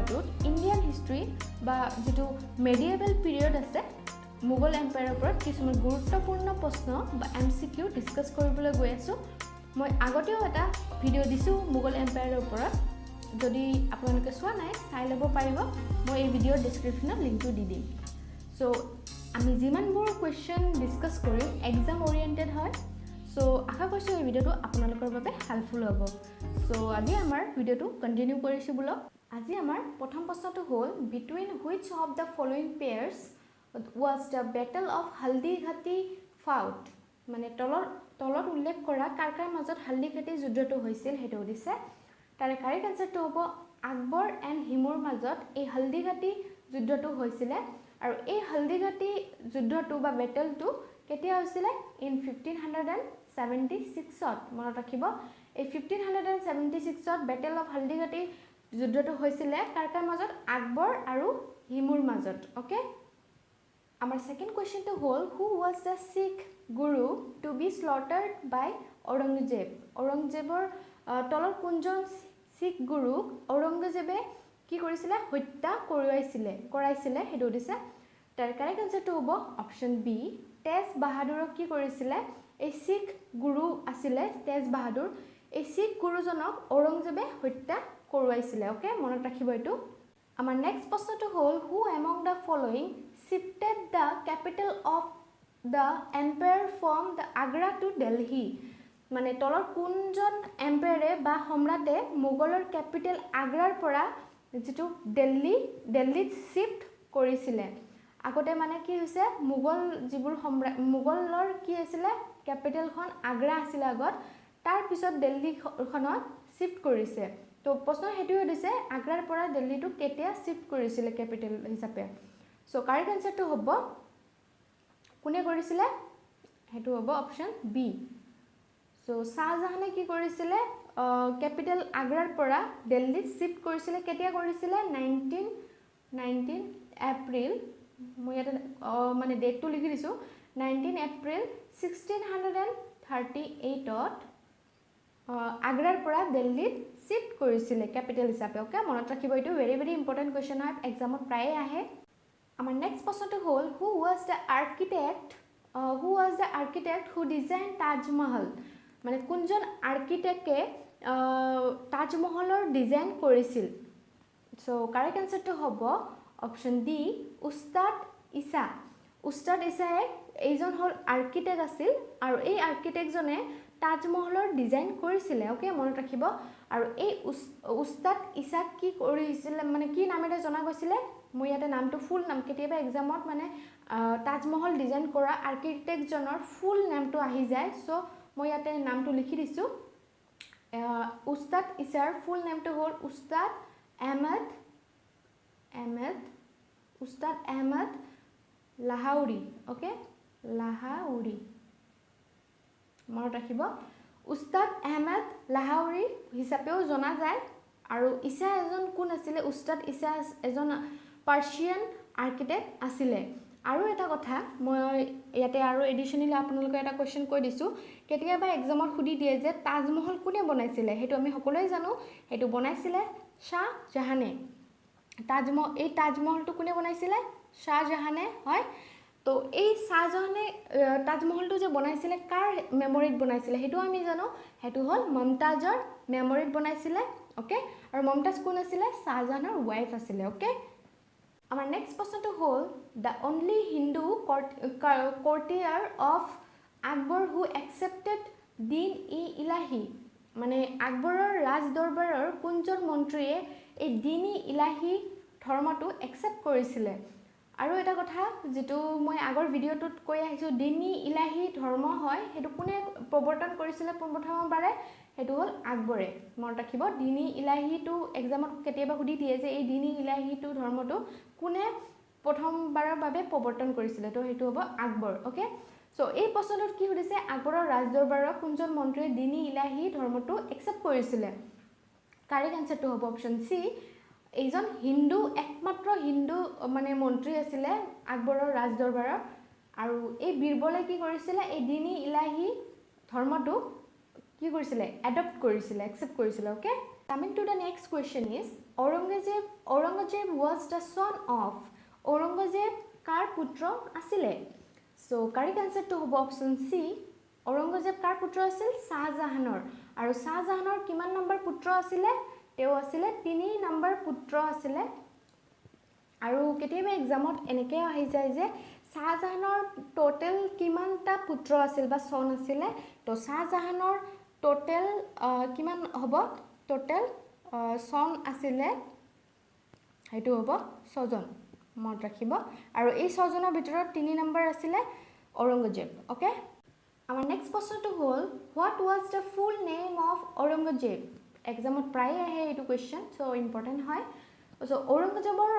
ভিডিঅ'টোত Indian history বা যেটো মেডিয়েভেল পিৰিয়ড আছে মোগল এম্পায়াৰৰ ওপৰত কিছুমান গুৰুত্বপূৰ্ণ প্ৰশ্ন বা এমচিকিউ ডিসকাস কৰিবলৈ গৈ আছো মই আগতেও এটা ভিডিঅ' দিছো মোগল এম্পায়াৰৰ ওপৰত যদি আপোনালোকে চোৱা নাই চাই ল'ব পাৰিব মই এই ভিডিঅ'ৰ ডেসক্ৰিপচনত লিংকটো দি দিম সো আমি যিমানবোৰ কোৱেশ্চন ডিসকাস কৰিম এক্সাম ওৰিয়েন্টেড হয় সো আশা কৰিছো এই ভিডিঅ'টো আপোনালোকৰ বাবে হেল্পফুল হ'ব সো আজি আমাৰ ভিডিঅ'টো কন্টিনিউ কৰিছো বুলো আজি আমাৰ প্ৰথম প্ৰশ্নটো হ'ল between which of the following pairs was the battle of Haldighati fought মানে তলত উল্লেখ কৰা কাৰকাৰ মাজত হালদিঘাটি যুদ্ধটো হৈছিল হেতু দিছে তাৰে কাৰেক্ট আনসাৰটো হ'ব আকবৰ এণ্ড হিমুৰ মাজত এই হালদিঘাটি যুদ্ধটো হৈছিল আৰু এই হালদিঘাটি যুদ্ধটো বা বেটেলটো কেতিয়া হৈছিল ইন 1576 ত মনত ৰাখিব এই 1576 ত বেটেল অফ হালদিঘাটি যুদ্ধটো হৈছিল কাৰকাৰ মাজত আকবৰ আৰু হিমুৰ মাজত okay Our second question to hold who was the Sikh guru to be slaughtered by Aurangzeb? Aurangzebor tolor kunjon Sikh guru Aurangzebe ki korisile hotya koraisile hedu dise tar correct answer to hobo option B Tej Bahadur ki korisile ei Sikh guru asile Tej Bahadur ei Sikh guru jonok Aurangzebe hotya koraisile okay monot rakhibo etu Our next question to hold who among the following shifted the capital of the empire from the Agra to Delhi মানে তলৰ কোনজন এম্পায়াৰে বা সম্ৰাটে মোগলৰ capital আগ্ৰাৰ পৰা যেটো দিল্লীত shift কৰিছিল আগতে মানে কি হৈছে মোগল যিবোৰ মোগলৰ কি আছিল ক্যাপিটেলখন আগ্ৰা আছিল আগত তাৰ পিছত দিল্লীখনত শিফট কৰিছে তো প্ৰশ্ন হেতুৱে দিছে আগ্ৰাৰ পৰা দিল্লীটো কেতিয়া শিফট কৰিছিল ক্যাপিটেল হিচাপে সো কাৰেক্ট आंसर তো হ'ব কোনে কৰিছিল হেতু হ'ব অপচন বি সো শাহজাহানে কি কৰিছিল ক্যাপিটেল আগ্ৰাৰ পৰা দিল্লীত শিফট কৰিছিল কেতিয়া কৰিছিল 19 এপ্ৰিল মই এটা মানে ডেটটো লিখি দিছো 19 এপ্ৰিল 1638 ত আগ্ৰাৰ পৰা দিল্লীত শিফট কৰিছিল ক্যাপিটেল হিচাপে ওকে মনত ৰাখিব এটো ভেৰি ভেৰি ইম্পৰ্টেন্ট কোৱেশ্চন হয় এক্সামত প্ৰায় আহে Our next person to hold who was the architect who designed Taj Mahal মানে কোনজন আৰ্কিটেক্টে তাজ মহলৰ ডিজাইন কৰিছিল সো কারেক্ট आंसर তো হ'ব অপচন ডি উস্তাদ ইছায়ে এইজন হল আৰ্কিটেক্ট আছিল আৰু এই আৰ্কিটেক্ট জনে তাজ মহলৰ ডিজাইন কৰিছিল ওকে মনত ৰাখিব আৰু এই উস্তাদ ইছাক কি কৰিছিল মানে কি নামেৰে জনা গৈছিল মই ইয়াতে নামটো ফুল নাম কেতিয়াবা এক্সামত মানে তাজমহল ডিজাইন কৰা আৰ্কিটেক্ট জনৰ ফুল নামটো আহি যায় সো মই ইয়াতে নামটো লিখি দিছো উস্তাদ ইছাৰ ফুল নামটো হ'ল উস্তাদ আহমদ লাহাউৰি ওকে লাহাউৰি মনত ৰাখিব উস্তাদ আহমদ লাহাউৰি হিচাপেও জনা যায় আৰু ইছা এজন কোন আছিল উস্তাদ ইছা এজন পাৰ্সিয়ান আৰ্কিটেক্ট আছিল আৰু এটা কথা মই ইয়াতে আৰু এডিশনালি আপোনালোকক এটা কোৱেশ্চন কৈ দিছো কেতিয়াবা এক্সামত খুদি দিয়ে যে তাজমহল কোনে বনাইছিল হেতু আমি সকলোৱে জানো হেতু বনাইছিল শাহজাহানে এই তাজমহলটো কোনে বনাইছিল শাহজাহানে হয় তো এই শাহজাহানে তাজমহলটো যে বনাইছিল কাৰ মেমৰিত বনাইছিল হেতু আমি জানো হেতু হল মমতাজৰ মেমৰিত বনাইছিল ওকে আৰু মমতাজ কোন আছিল শাহজাহানৰ ওয়াইফ আছিল okay Our next question to hold the only Hindu courtier of Akbar who accepted Din-e-Ilahi মানে আকবৰৰ ৰাজ দৰবাৰৰ কোনজন মন্ত্ৰীয়ে এই দিন-ই-ইলাহি ধৰ্মটো একচেপ্ট কৰিছিল আৰু এটা কথা যেটো মই আগৰ ভিডিঅ'টোত কৈ আহিছো দিন-ই-ইলাহি ধৰ্ম হয় হেতু কোনে প্ৰৱৰ্তন কৰিছিল প্ৰথমবাৰে হেতু হল আকবৰে মনত ৰাখিব দিন-ই-ইলাহিটো এক্সামত কেতিয়াবা খুদি দিয়ে যে এই দিন-ই-ইলাহিটো ধৰ্মটো কোনে প্ৰথমবাৰৰ বাবে প্ৰৱৰ্তন কৰিছিল তো হেতু হ'ব আকবৰ ওকে সো এই প্ৰশ্নটোত কি হৈছে আকবৰৰ ৰাজদৰবাৰৰ কোনজন মন্ত্ৰীয়ে দিন-ই-ইলাহি ধৰ্মটো একচেপ্ট কৰিছিল কাৰেক্ট आंसर তো হ'ব অপচন সি এইজন হিন্দু একমাত্ৰ হিন্দু মানে মন্ত্ৰী আছিল আকবৰৰ ৰাজদৰবাৰৰ আৰু এই বীৰবলে কি কৰিছিল এই দিন-ই-ইলাহি ধৰ্মটো কি কৰিছিল এডপ্ট কৰিছিল একচেপ্ট কৰিছিল okay Coming to the next question is Aurangzeb was the son of Aurangzeb কাৰ পুত্ৰ আছিলে সো কাৰেক্ট আনসাৰটো হ'ব অপচন সি Aurangzeb কাৰ পুত্ৰ আছিল শাহজাহানৰ আৰু শাহজাহানৰ কিমান নম্বৰ পুত্ৰ আছিলে তেও আছিলে 3 নম্বৰ পুত্ৰ আছিলে আৰু কেতিয়াবা এক্সামত এনেকে আহি যায় যে শাহজাহানৰ টোটাল কিমানটা পুত্ৰ আছিল বা সন আছিল তো শাহজাহানৰ টোটাল কিমান হ'ব টোটাল সন আছিল হেতু হ'ব 6 জন মনত ৰাখিব আৰু এই 6 জনৰ ভিতৰত 3 নম্বৰ আছিল Aurangzeb ওকে আমাৰ নেক্সট প্ৰশ্নটো হ'ল what was the full name of Aurangzeb এক্সামত প্ৰায় আহে এইটো কোৱেশ্চন সো ইম্পৰ্টেন্ট হয় সো Aurangzebৰ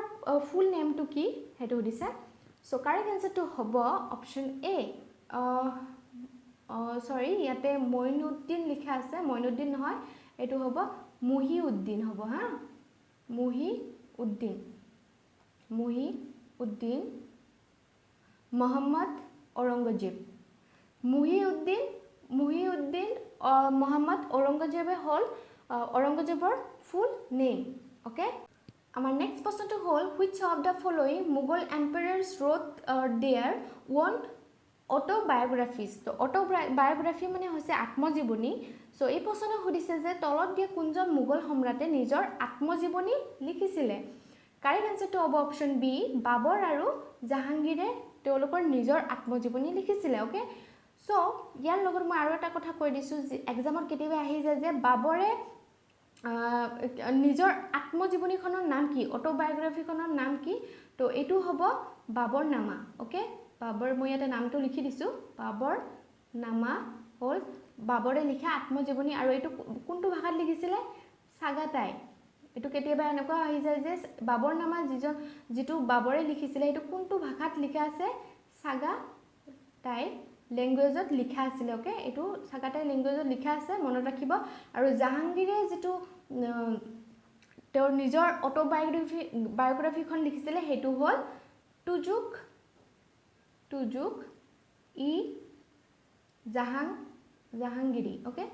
ফুল নেমটো কি হেতু দিছে সো কাৰেক্ট আনসাৰটো হ'ব অপচন এ সৰি ইয়াতে মইনুদ্দিন লিখা আছে মইনুদ্দিন নহয় এটো হ'ব মুহিউদ্দিন হ'ব হা মুহিউদ্দিন মোহাম্মদ Aurangzeb মুহিউদ্দিন মোহাম্মদ Aurangzeb হল Aurangzebৰ ফুল নেম ওকে আমাৰ নেক্সট প্ৰশ্নটো হ'ল which of the following Mughal emperors wrote their own autobiographies তো autobiography মানে হৈছে আত্মজীৱনী সো এই প্ৰশ্ন সুধিছে যে তলত দিয়া কোনজন মুঘল সম্ৰাটে নিজৰ আত্মজীৱনী লিখিছিলে কাৰেক্ট আনসাৰটো হ'ব অপচন বি বাবৰ আৰু জাহাংগীৰে তেওঁলোকৰ নিজৰ আত্মজীৱনী লিখিছিলে ওকে সো ইয়াৰ লগত মই আৰু এটা কথা কৈ দিছো যে এক্সামত কেতিয়াবা আহি যায় যে বাবৰে নিজৰ আত্মজীৱনীখনৰ নাম কি অটোবায়োগ্ৰাফিখনৰ নাম কি তো এটো হ'ব বাবৰ নামা ওকে বাবৰ মই এটা নামটো লিখি দিছো বাবৰ নামা হল বাবৰে লিখা আত্মজীৱনী আৰু এটো কোনটো ভাষাত লিখিছিলে সাগাতাই এটো কেতিয়াবা এনেকুৱা আহি যায় যে বাবৰ নামা যিটো বাবৰে লিখিছিলে এটো কোনটো ভাষাত লিখা আছে সাগাতাই ল্যাঙ্গুৱেজত লিখা আছিল ওকে এটো সাগাতাই ল্যাঙ্গুৱেজত লিখা আছে মনত ৰাখিব আৰু জাহাংগীৰে যেটো তেওঁৰ নিজৰ অটোবায়োগ্ৰাফিখন লিখিছিলে হেতু হ'ল টুজুক ই জাহাংগীৰী ওকে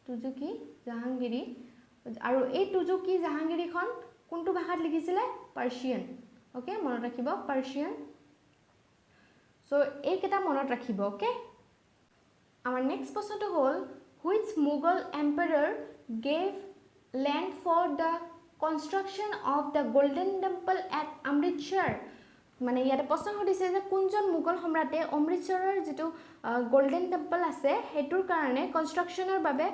টুজুকি জাহাংগীৰী আৰু এই টুজুকি জাহাংগীৰীখন কোনটো ভাষাত লিখিছিলে পাৰ্চিয়ান ওকে মনত ৰাখিব পাৰ্চিয়ান সো এই কেটা মনত ৰাখিব ওকে আমাৰ নেক্সট প্ৰশ্নটো হ'ল which Mughal emperor gave land for the construction of the golden temple at Amritsar মানে ইয়াতে প্ৰশ্ন সুধিছে যে কোনজন মুঘল সম্ৰাটে অমৃতসৰৰ যেটো গোল্ডেন টেম্পল আছে হেতুৰ কাৰণে কনষ্ট্ৰাকচনৰ বাবে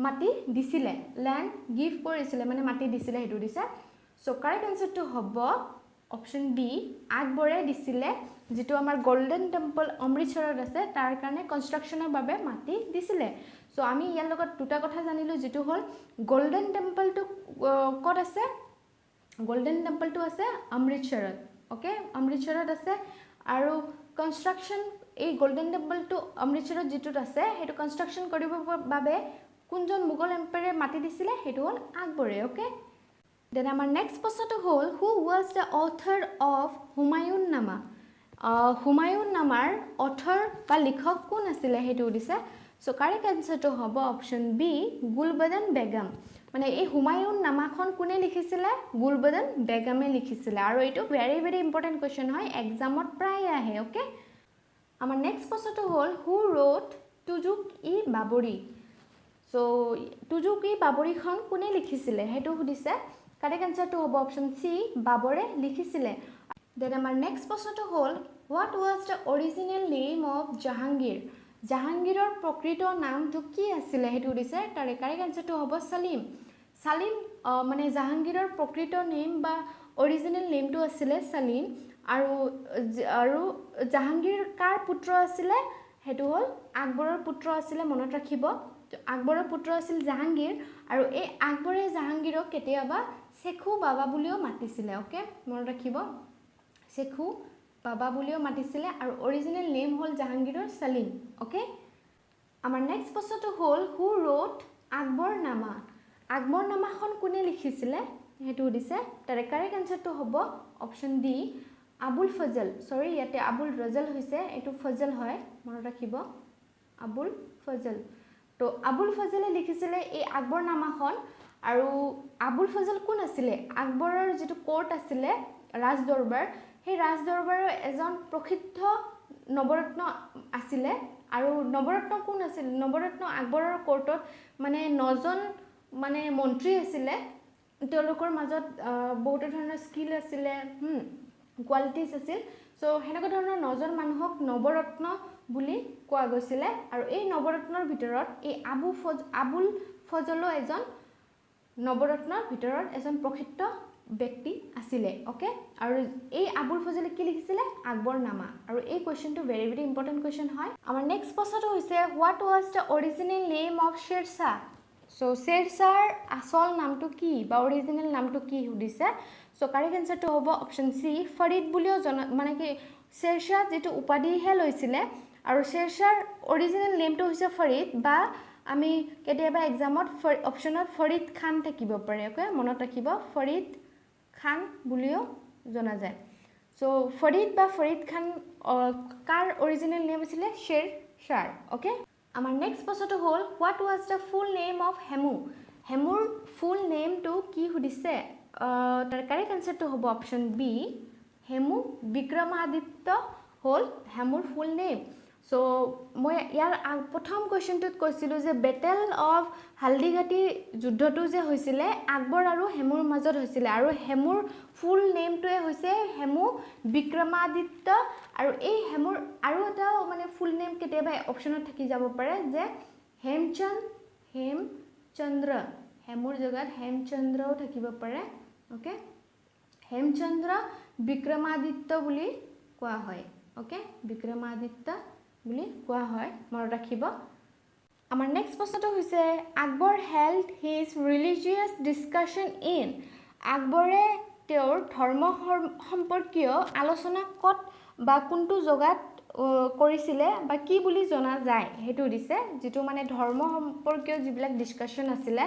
মাটি দিছিলে ল্যান্ড গিভ কৰিছিলে মানে মাটি দিছিলে হেতু দিছে সো কাৰেক্ট আনসাৰটো হ'ব অপচন বি আকবৰে দিছিলে যেটো আমাৰ গোল্ডেন টেম্পল অমৃতসৰত আছে তাৰ কাৰণে কনষ্ট্ৰাকচনৰ বাবে মাটি দিছিলে সো আমি ইয়াৰ লগত দুটা কথা জানিলো যেটো হ'ল গোল্ডেন টেম্পলটো ক'ত আছে গোল্ডেন টেম্পলটো আছে অমৃতসৰত ওকে অমৃতসৰত আছে আৰু কনষ্ট্ৰাকচন এই গোল্ডেন টেম্পলটো অমৃতসৰত যেটো আছে হেতু কনষ্ট্ৰাকচন কৰিবৰ বাবে কোনজন মুঘল এম্পায়াৰে মাটি দিছিলে হেতু হ'ল আকবৰে ওকে দেন আমাৰ নেক্সট প্ৰশ্নটো হ'ল who was the author of Humayun Nama Humayun নামাৰ author বা লিখক কোন আছিল হেতু দিছে সো কাৰেক্ট আনসাৰটো হ'ব অপচন বি গুলবদন বেগম মানে এই হুমায়ুন নামাখন কোনে লিখিছিলে গুলবদন বেগমে লিখিছিলে আৰু এটো ভেৰি ভেৰি ইম্পৰ্টেন্ট কোৱেশ্চন হয় এক্সামত প্ৰায় আহে ওকে আমাৰ নেক্সট প্ৰশ্নটো হ'ল হু ৰোট টুজুক-ই বাবৰি সো টুজুক-ই বাবৰিখন কোনে লিখিছিলে হেতু সুধিছে কাৰেক্ট আনসাৰটো হ'ব অপচন সি বাবৰে লিখিছিলে দেন আমাৰ নেক্সট প্ৰশ্নটো হ'ল what was the original name of Jahangir জাহাংগীৰৰ প্ৰকৃত নামটো কি আছিল হেতু দিছে তাৰ কাৰেক্ট আনসাৰটো হ'ব সালিম মানে জাহাংগীৰৰ প্ৰকৃত নেম বা অৰিজিনাল নেমটো আছিল সালিম আৰু জাহাংগীৰ কাৰ পুত্ৰ আছিল হেতু হ'ল আকবৰৰ পুত্ৰ আছিল মনত ৰাখিব আকবৰৰ পুত্ৰ আছিল জাহাংগীৰ আৰু এই আকবৰে জাহাংগীৰক কেতিয়াবা শেখু বাবা বুলিও মাতিছিলে ওকে মনত ৰাখিব শেখু বাবা বুলিও মাতিছিলে আৰু অৰিজিনাল নেম হ'ল জাহাংগীৰৰ সালিম ওকে আমাৰ নেক্সট প্ৰশ্নটো হ'ল হু ৰোট আকবৰ নামাখন কোনে লিখিছিলে হেতু দিছে তাৰ কাৰেক্ট আনসাৰটো হ'ব অপচন ডি আবুল ফজল সৰি ইয়াতে আবুল ৰজল হৈছে এটো ফজল হয় মনত ৰাখিব আবুল ফজল তো আবুল ফজলে লিখিছিলে এই আকবৰ নামাখন আৰু আবুল ফজল কোন আছিলে আকবৰৰ যেটো কোৰ্ট আছিলে ৰাজ দৰবাৰ সেই ৰাজ দৰবাৰৰ এজন প্ৰসিদ্ধ নৱৰত্ন আছিলে আৰু নৱৰত্ন কোন আছিল নৱৰত্ন আকবৰৰ কোৰ্টত মানে নজন মানে মন্ত্ৰী আছিলে তেওঁলোকৰ মাজত বহুত ধৰণৰ স্কিল আছিলে কোৱালিটিজ আছিল সো হেনেকুৱা ধৰণৰ নজন মানুহক নৱৰত্ন বুলি কোৱা গৈছিলে আৰু এই নৱৰত্নৰ ভিতৰত এই আবুল ফজলো এজন নৱৰত্নৰ ভিতৰত এজন প্ৰসিদ্ধ ব্যক্তি আছিলে ওকে আৰু এই আবুল ফজলে কি লিখিছিলে আকবৰনামা আৰু এই কোৱেশ্চনটো ভেৰি ভেৰি ইম্পৰ্টেন্ট কোৱেশ্চন হয় আমাৰ নেক্সট প্ৰশ্নটো হৈছে what was the original name of Shershah so শেৰশাহৰ আসল নামটো কি বা অৰিজিনেল নামটো কি সুধিছে সো কাৰেক্ট আনসাৰটো হ'ব অপচন সি ফৰিদ বুলিও মানে কি শেৰশাহ যেটো উপাধিহে লৈছিলে আৰু শেৰশাহৰ অৰিজিনেল নেমটো হৈছে ফৰিদ বা আমি কেতিয়াবা এক্সামত অপচনত ফৰিদ খান থাকিব পাৰে ওকে মনত ৰাখিব ফৰিদ খান বুলিও জনা যায় সো ফৰিদ বা ফৰিদ খান কাৰ অৰিজিনেল নেম আছিলে শেৰশাহ ওকে আমাৰ নেক্সট প্ৰশ্নটো হ'ল what was the full name of Hemu হেমুৰ ফুল নেমটো কি সুধিছে তাৰ কাৰেক্ট আনসাৰটো হ'ব অপচন বি হেমু বিক্ৰমাদিত্য হ'ল হেমুৰ ফুল নেম সো মই ইয়াৰ প্ৰথম কোৱেশ্চনটোত কৈছিলো যে বেটেল অফ হালদিঘাটি যুদ্ধটো যে হৈছিলে আকবৰ আৰু হেমুৰ মাজত হৈছিলে আৰু হেমুৰ ফুল নেমটোৱে হৈছে হেমু বিক্ৰমাদিত্য আৰু এই হেমুৰ আৰু এটা মানে ফুল নেম কেতিয়াবা অপচনত থাকি যাব পাৰে যে হেমচন্দ্ৰ হেমুৰ জগত হেমচন্দ্ৰও থাকিব পাৰে ওকে হেমচন্দ্ৰ বিক্ৰমাদিত্য বুলি কোৱা হয় ওকে বিক্ৰমাদিত্য বুলি কোৱা হয় মনত ৰাখিব আমাৰ নেক্সট প্ৰশ্নটো হৈছে Akbar held his religious discussion in আকবৰে তেওঁৰ ধৰ্ম সম্পৰ্কীয় আলোচনা কত বা কোনটো জগাত কৰিছিলে বা কি বুলি জনা যায় হেতু দিছে যেটো মানে ধৰ্ম সম্পৰ্কীয় যিবিলাক ডিসকাশন আছিলে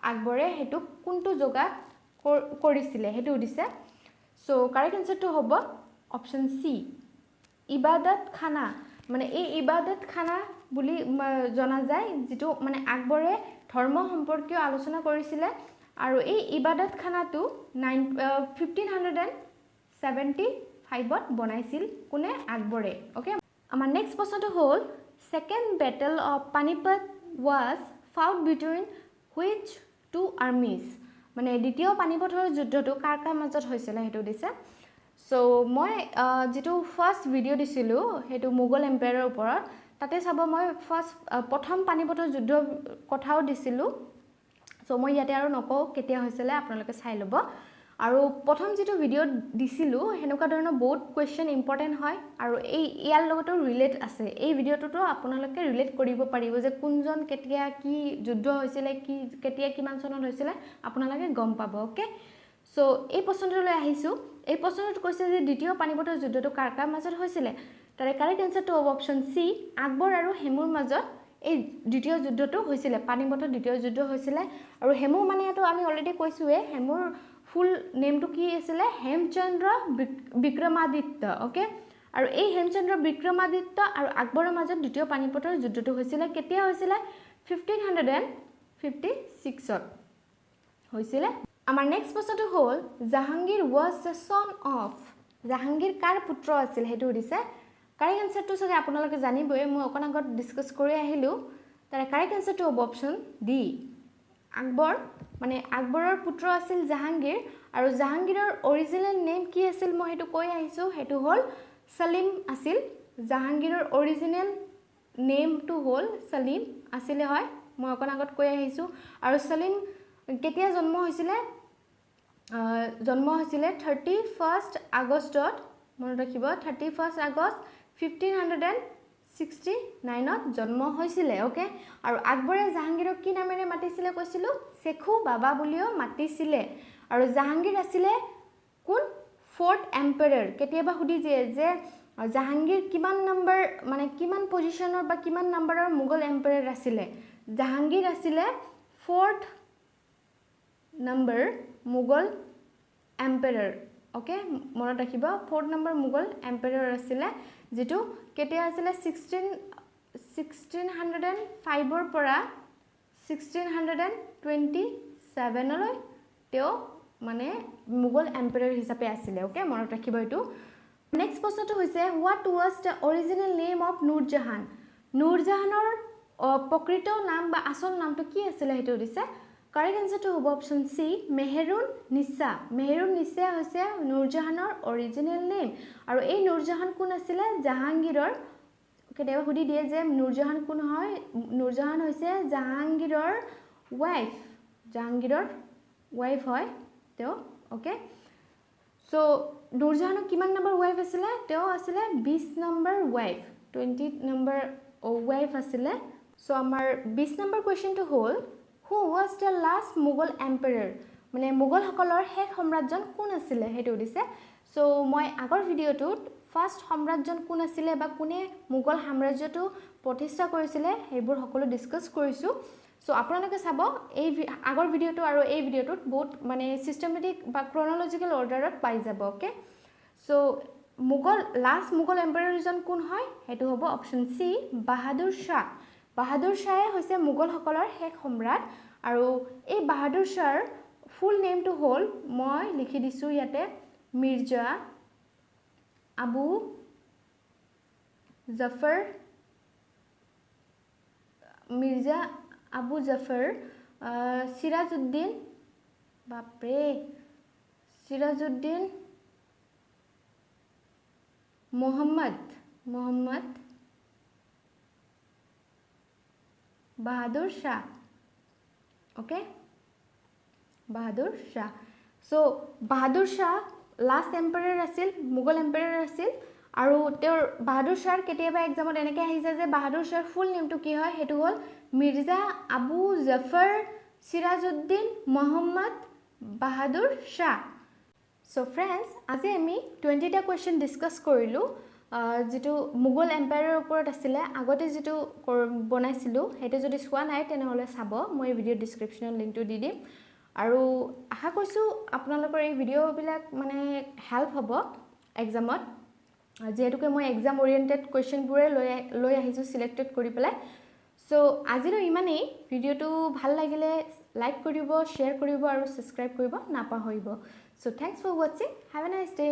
আকবৰে হেতু কোনটো জগাত কৰিছিলে হেতু দিছে সো কাৰেক্ট আনসাৰটো হ'ব অপচন সি ইবাদত খানা মানে এই ইবাদত খানা বুলি জনা যায় যেটো মানে আকবৰে ধৰ্ম সম্পৰ্কীয় আলোচনা কৰিছিলে আৰু এই ইবাদত খানাটো 1575ত বনাইছিল কোনে আকবৰে ওকে আমাৰ নেক্সট প্ৰশ্নটো হ'ল second battle of Panipat was fought between which two armies মানে দ্বিতীয় পানিপথৰ যুদ্ধটো কাৰ কাৰ মাজত হৈছিল হেতু দিছে সো মই যেটো ফাৰ্স্ট ভিডিও দিছিলো হেতু মোগল এম্পায়াৰৰ ওপৰত তাতে চাব মই প্ৰথম পানিপথৰ যুদ্ধ কথাও দিছিলো সো মই ইয়াতে আৰু নকও কেতিয়া হৈছিল আপোনালোকে চাই লব আৰু প্ৰথম যেটো ভিডিও দিছিলো হেনেকুৱা ধৰণৰ বহুত কোৱেশ্চন ইম্পৰ্টেন্ট হয় আৰু এই ইয়াৰ লগতো ৰিলেট আছে এই ভিডিওটোতো আপোনালোকে ৰিলেট কৰিব পাৰিব যে কোনজন কেতিয়া কি যুদ্ধ হৈছিল কি কেতিয়া কিমান চনত হৈছিল আপোনালোকে গম পাব ওকে সো এই প্ৰশ্নটোলৈ আহিছো এই প্ৰশ্নটোত কৈছে যে দ্বিতীয় পানিপথৰ যুদ্ধটো কাৰ কাৰ মাজত হৈছিল তাৰে কাৰেক্ট আনসাৰটো হ'ব অপচন সি আকবৰ আৰু হেমুৰ মাজত এই দ্বিতীয় যুদ্ধটো হৈছিল পানিপথৰ দ্বিতীয় যুদ্ধ হৈছিল আৰু হেমু মানে এটো আমি অলৰেডি কৈছোৱে হেমুৰ ফুল নেমটো কি আছিল হেমচন্দ্ৰ বিক্ৰমাদিত্য ওকে আৰু এই হেমচন্দ্ৰ বিক্ৰমাদিত্য আৰু আকবৰৰ মাজত দ্বিতীয় পানিপথৰ যুদ্ধটো হৈছিল কেতিয়া হৈছিল 1556ত হৈছিল আমাৰ নেক্সট প্ৰশ্নটো হ'ল Jahangir was the son of Jahangir কাৰ পুত্ৰ আছিল হেতু দিছে কাৰেক্ট আনসাৰটো সকে আপোনালোকে জানিবই মই অকন আগত ডিসকাস কৰি আহিলো তাৰ কাৰেক্ট আনসাৰটো হ'ব অপচন ডি আকবৰ মানে আকবৰৰ পুত্ৰ আছিল জাহাংগীৰ আৰু জাহাংগীৰৰ অৰিজিনেল নেম কি আছিল মই হেতু কৈ আহিছো হেতু হ'ল সলিম আছিল জাহাংগীৰৰ অৰিজিনেল নেমটো হ'ল সলিম আছিল হয় মই অকন আগত কৈ আহিছো আৰু সলিম কেতিয়া জন্ম হৈছিল 31 আগষ্টত মনত ৰাখিব 31 আগষ্ট 1569ত জন্ম হৈছিল ওকে আৰু আকবৰে জাহাংগীৰক কি নামেৰে মাতিছিল কৈছিলো শেখু বাবা বুলিও মাতিছিল আৰু জাহাংগীৰ আছিল কোন ফোৰ্থ এম্পায়াৰ কেতিয়াবা সুধি যে জাহাংগীৰ কিমান নম্বৰ মানে কিমান পজিশনৰ বা কিমান নম্বৰৰ মোগল এম্পায়াৰ আছিল জাহাংগীৰ আছিল 4th number Mughal empire okay মনত ৰাখিব 4th নম্বৰ মোগল এম্পায়াৰ আছিল যেটো কেতিয়া আছিল 1605 ৰ পৰা 1627 7 লৈ তেও মানে মুঘল এম্পায়াৰ হিচাপে আছিল ওকে মনত ৰাখিব এটো নেক্সট প্ৰশ্নটো হৈছে what was the original name of Nurjahan নুৰজাহানৰ প্ৰকৃত নাম বা আসল নামটো কি আছিল হেতু দিছে কাৰেক্ট আনসাৰটো হ'ব অপচন সি মেহেৰুন নিছা হৈছে নুৰজাহানৰ অৰিজিনেল নেম আৰু এই নুৰজাহান কোন আছিল জাহাংগীৰৰ কেতিয়াবা সুধি দিয়ে যে নুৰজাহান কোন হয় নুৰজাহান হৈছে জাহাংগীৰৰ ওয়াইফ হয় তেও ওকে সো নুৰজাহানৰ কিমান নম্বৰ ওয়াইফ আছিল তেও আছিল 20 নম্বৰ ওয়াইফ 20 নম্বৰ ওয়াইফ আছিল সো আমাৰ 20 নম্বৰ কোৱেশ্চনটো হ'ল who was the last mughal emperor মানে মুঘল সকলৰ শেষ সম্ৰাটজন কোন আছিল হেতু দিছে সো মই আগৰ ভিডিওটোত ফাৰ্স্ট সম্ৰাটজন কোন আছিল বা কোনে মুঘল সাম্ৰাজ্যটো প্ৰতিষ্ঠা কৰিছিল হেবোৰ সকলো ডিসকাস কৰিছো সো আপোনালোকে চাব এই আগৰ ভিডিওটো আৰু এই ভিডিওটোত বহুত মানে সিস্টেমেটিক বা ক্ৰনলজিক্যাল অৰ্ডাৰত পাই যাব ওকে সো লাষ্ট মুঘল এম্পায়াৰজন কোন হয় হেতু হ'ব অপচন সি বাহাদুৰ শাহে হৈছে মুঘল সকলৰ শেষ সম্ৰাট আৰু এই বাহাদুৰ শাহৰ ফুল নেমটো হ'ল মই লিখি দিছো ইয়াতে মিৰ্জা আবু জাফৰ সিৰাজউদ্দিন মোহাম্মদ বাহাদুৰ শাহ ওকে বাহাদুৰ শাহ সো বাহাদুৰ শাহ লাষ্ট এম্পায়াৰ আছিল মুঘল এম্পায়াৰ আছিল আৰু তেওঁৰ বাহাদুৰ শাহৰ কেতিয়াবা এক্সামত এনেকৈ আহিছে যে বাহাদুৰ শাহৰ ফুল নেমটো কি হয় হেতু হ'ল মিৰ্জা আবু জাফৰ সিৰাজউদ্দিন মোহাম্মদ বাহাদুৰ শাহ সো ফ্ৰেন্ডস আজি আমি 20টা কোৱেশ্চন ডিসকাস কৰিলো যেটো মুঘল এম্পায়াৰৰ ওপৰত আছিল আগতে যেটো বনাইছিলো হেতু যদি চোৱা নাই তেনেহলে চাব মই ভিডিও ডেসক্ৰিপচনত লিংকটো দি দিম আৰু আশা কৰিছো আপোনালোকৰ এই ভিডিও বিলাক মানে হেল্প হ'ব এক্সামত যেহেতুকে মই এক্সাম ওৰিয়েন্টেড কোৱেশ্চন বুৰে লৈ আহিছো সিলেক্টেড কৰি পেলাই সো আজিৰো ইমানেই ভিডিওটো ভাল লাগিলে লাইক কৰিব শেয়াৰ কৰিব আৰু সাবস্ক্ৰাইব কৰিব নাপাহৰিব so thanks for watching have a nice day